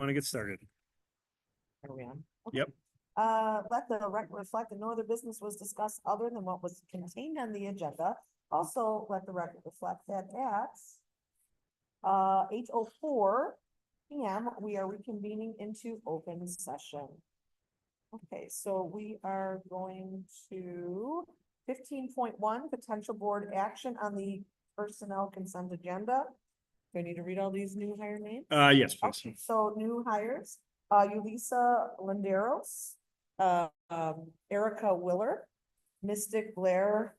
want to get started? Are we on? Okay. Yep. Let the record reflect that no other business was discussed other than what was contained on the agenda. Also, let the record reflect that at 8:04 PM, we are reconvening into open session. Okay, so we are going to 15.1, potential board action on the personnel consent agenda. Do I need to read all these new hire names? Yes, please. Okay, so new hires, Yulisa Landeros, Erica Willer, Mystic Blair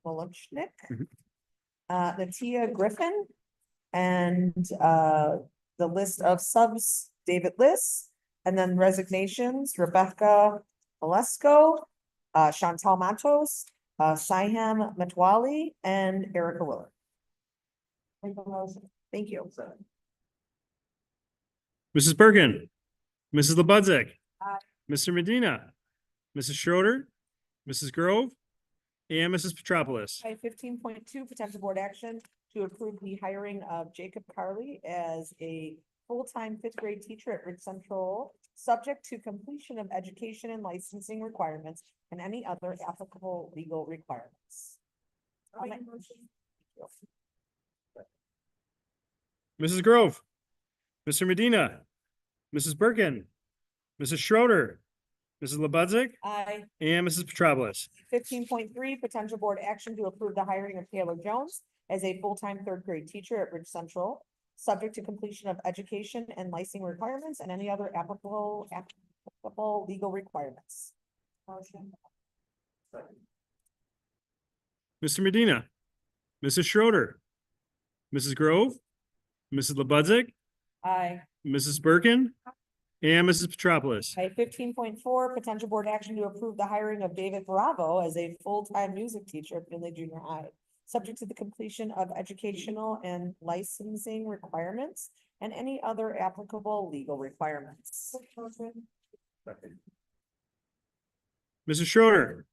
Moluchnik, Mhm. Natia Griffin, and the list of subs, David Liss, and then resignations, Rebecca Olesko, Chantal Matos, Siham Metwali, and Erica Willer. Thank you. Mrs. Bergen, Mrs. Lebudzik. Aye. Mr. Medina, Mrs. Schroeder, Mrs. Grove, and Mrs. Petropoulos. 15.2, potential board action to approve the hiring of Jacob Carley as a full-time fifth grade teacher at Ridge Central, subject to completion of education and licensing requirements and any other applicable legal requirements. I'll make a motion. Mrs. Grove, Mr. Medina, Mrs. Bergen, Mrs. Schroeder, Mrs. Lebudzik, Aye. and Mrs. Petropoulos. 15.3, potential board action to approve the hiring of Taylor Jones as a full-time third grade teacher at Ridge Central, subject to completion of education and licensing requirements and any other applicable legal requirements. Motion. Mr. Medina, Mrs. Schroeder, Mrs. Grove, Mrs. Lebudzik, Aye. Mrs. Bergen, and Mrs. Petropoulos. 15.4, potential board action to approve the hiring of David Bravo as a full-time music teacher at Finley Junior High, subject to the completion of educational and licensing requirements and any other applicable legal requirements. Mrs. Schroeder,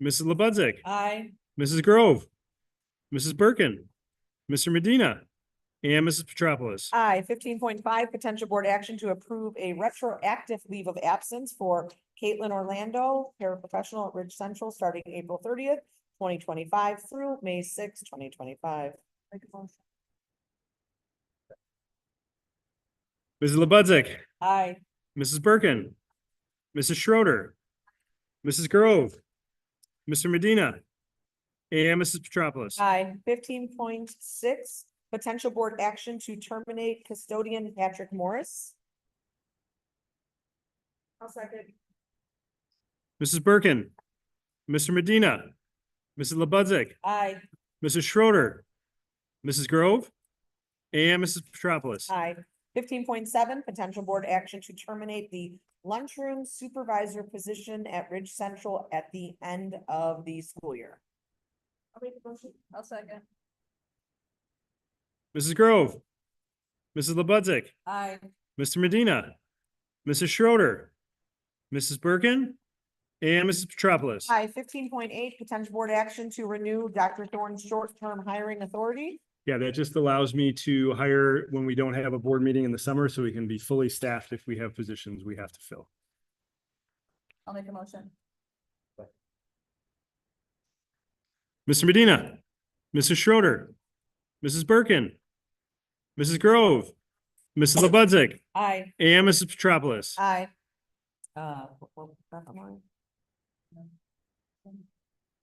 Mrs. Lebudzik, Aye. Mrs. Grove, Mrs. Bergen, Mr. Medina, and Mrs. Petropoulos. Aye. 15.5, potential board action to approve a retroactive leave of absence for Caitlin Orlando, paraprofessional at Ridge Central, starting April 30th, 2025 through May 6th, 2025. Mrs. Lebudzik, Aye. Mrs. Bergen, Mrs. Schroeder, Mrs. Grove, Mr. Medina, and Mrs. Petropoulos. Aye. 15.6, potential board action to terminate custodian Patrick Morris. I'll second. Mrs. Bergen, Mr. Medina, Mrs. Lebudzik, Aye. Mrs. Schroeder, Mrs. Grove, and Mrs. Petropoulos. Aye. 15.7, potential board action to terminate the lunchroom supervisor position at Ridge Central at the end of the school year. I'll make a motion. I'll second. Mrs. Grove, Mrs. Lebudzik, Aye. Mr. Medina, Mrs. Schroeder, Mrs. Bergen, and Mrs. Petropoulos. Aye. 15.8, potential board action to renew Dr. Thorne's short-term hiring authority. Yeah, that just allows me to hire when we don't have a board meeting in the summer, so we can be fully staffed if we have positions we have to fill. I'll make a motion. Mr. Medina, Mrs. Schroeder, Mrs. Bergen, Mrs. Grove, Mrs. Lebudzik, Aye. and Mrs. Petropoulos. Aye.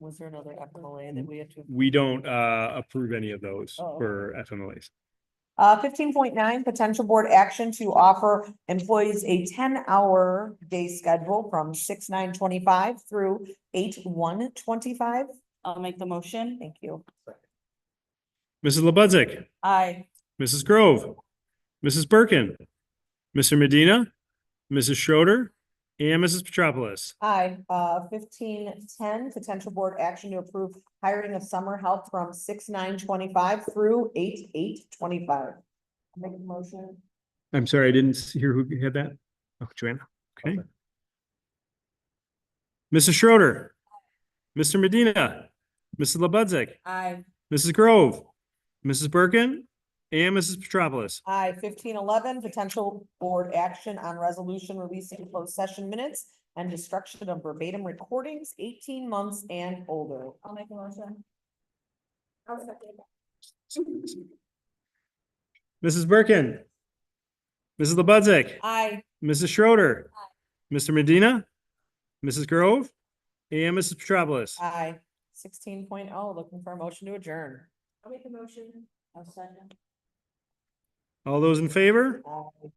Was there another FMLA that we had to? We don't approve any of those Oh, okay. for FMLAs. 15.9, potential board action to offer employees a 10-hour day schedule from 6/9/25 through 8/1/25. I'll make the motion. Thank you. Mrs. Lebudzik, Aye. Mrs. Grove, Mrs. Bergen, Mr. Medina, Mrs. Schroeder, and Mrs. Petropoulos. Aye. 15.10, potential board action to approve hiring of summer help from 6/9/25 through 8/8/25. Make a motion. I'm sorry, I didn't hear who had that. Oh, Joanna. Okay. Mrs. Schroeder, Mr. Medina, Mrs. Lebudzik, Aye. Mrs. Grove, Mrs. Bergen, and Mrs. Petropoulos. Aye. 1511, potential board action on resolution releasing closed session minutes and destruction of verbatim recordings 18 months and older. I'll make a motion. I'll second. Mrs. Birkin. Mrs. Lebudzick. Aye. Mrs. Schroeder. Mr. Medina. Mrs. Grove. And Mrs. Petropoulos. Aye. 16.0, looking for a motion to adjourn. I'll make a motion. I'll second. All those in favor? Aye.